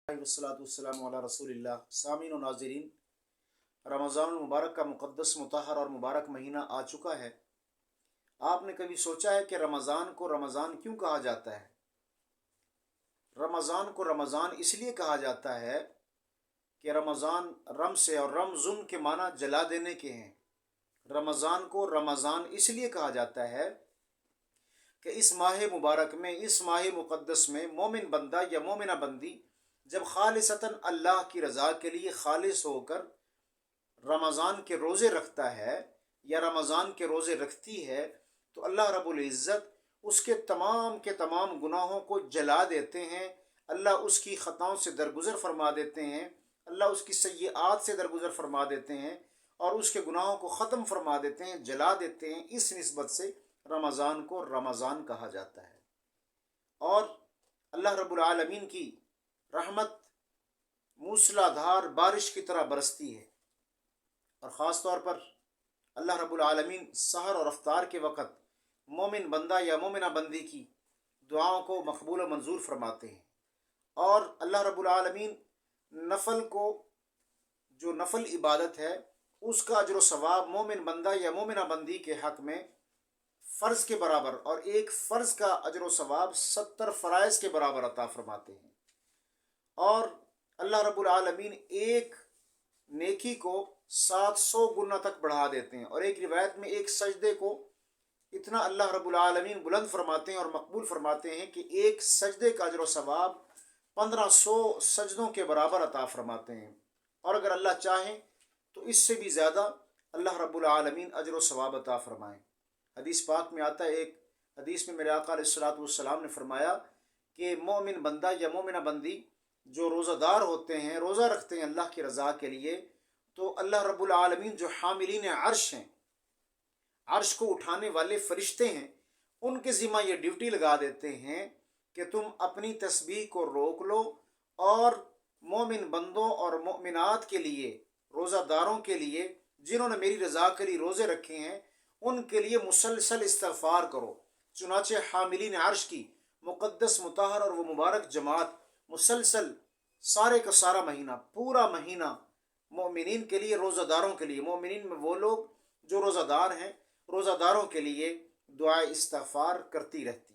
वस्सलाम अला रसूलिल्लाह। सामीन और नाज़रीन, रमज़ान मुबारक का मुक़द्दस मुतहर और मुबारक महीना आ चुका है। आपने कभी सोचा है कि रमज़ान को रमज़ान क्यों कहा जाता है? रमज़ान को रमज़ान इसलिए कहा जाता है कि रमज़ान रम से और रमज़ुन के माना जला देने के हैं। रमज़ान को रमज़ान इसलिए कहा जाता है कि इस माह मुबारक में, इस माह मुक़द्दस में मोमिन बंदा या मोमिना बंदी जब खालिसतन अल्लाह की रज़ा के लिए खालिस होकर रमज़ान के रोज़े रखता है या रमज़ान के रोज़े रखती है, तो अल्लाह रब्बुल इज़्ज़त उसके तमाम के तमाम गुनाहों को जला देते हैं। अल्लाह उसकी ख़ताओं से दरगुज़र फरमा देते हैं, अल्लाह उसकी सय्यात से दरगुज़र फरमा देते हैं और उसके गुनाहों को ख़त्म फरमा देते हैं, जला देते हैं। इस निस्बत से रमज़ान को रमज़ान कहा जाता है। और अल्लाह रब्बुल आलमीन की रहमत मूसलाधार बारिश की तरह बरसती है और ख़ास तौर पर अल्लाह रब्बुल आलमीन सहर और अफ्तार के वक़्त मोमिन बंदा या मोमिना बंदी की दुआओं को मकबूल व मंजूर फरमाते हैं। और अल्लाह रब्बुल आलमीन नफल को, जो नफल इबादत है, उसका अजर सवाब मोमिन बंदा या मोमिना बंदी के हक़ में फ़र्ज़ के बराबर और एक फ़र्ज़ का अजर सवाब 70 फ़राइज़ के बराबर अता फरमाते हैं। और अल्लाह रब्बुल आलमीन एक नेकी को 700 गुना तक बढ़ा देते हैं। और एक रिवायत में एक सजदे को इतना अल्लाह रब्बुल आलमीन बुलंद फरमाते हैं और मकबूल फरमाते हैं कि एक सजदे का अजर सवाब 1500 सजदों के बराबर अता फरमाते हैं। और अगर अल्लाह चाहें तो इससे भी ज़्यादा अल्लाह रब्बुल आलमीन अजर सवाब अता फरमाएँ। हदीस पाक में आता है, एक हदीस में मेरे आका अलैहिस्सलातु वस्सलाम ने फरमाया कि मोमिन बंदा या मोमिना बंदी जो रोज़ादार होते हैं, रोज़ा रखते हैं अल्लाह की रज़ा के लिए, तो अल्लाह रब्बुल आलमीन जो हामिलीन अर्श हैं, अर्श को उठाने वाले फरिश्ते हैं, उनके ज़िम्मा ये ड्यूटी लगा देते हैं कि तुम अपनी तस्बीह को रोक लो और मोमिन बंदों और मोमिनात के लिए, रोज़ादारों के लिए जिन्होंने मेरी रज़ा के लिए रोज़े रखे हैं, उनके लिए मुसलसल इस्तग़फ़ार करो। चुनाचे हामिलीन अर्श की मुक़द्दस मुतहर और वो मुबारक जमात मुसलसल सारे का सारा महीना, पूरा महीना मोमिनीन के लिए, रोज़ादारों के लिए, मोमिनीन में वो लोग जो रोज़ादार हैं, रोज़ादारों के लिए दुआ इस्तग़फ़ार करती रहती है।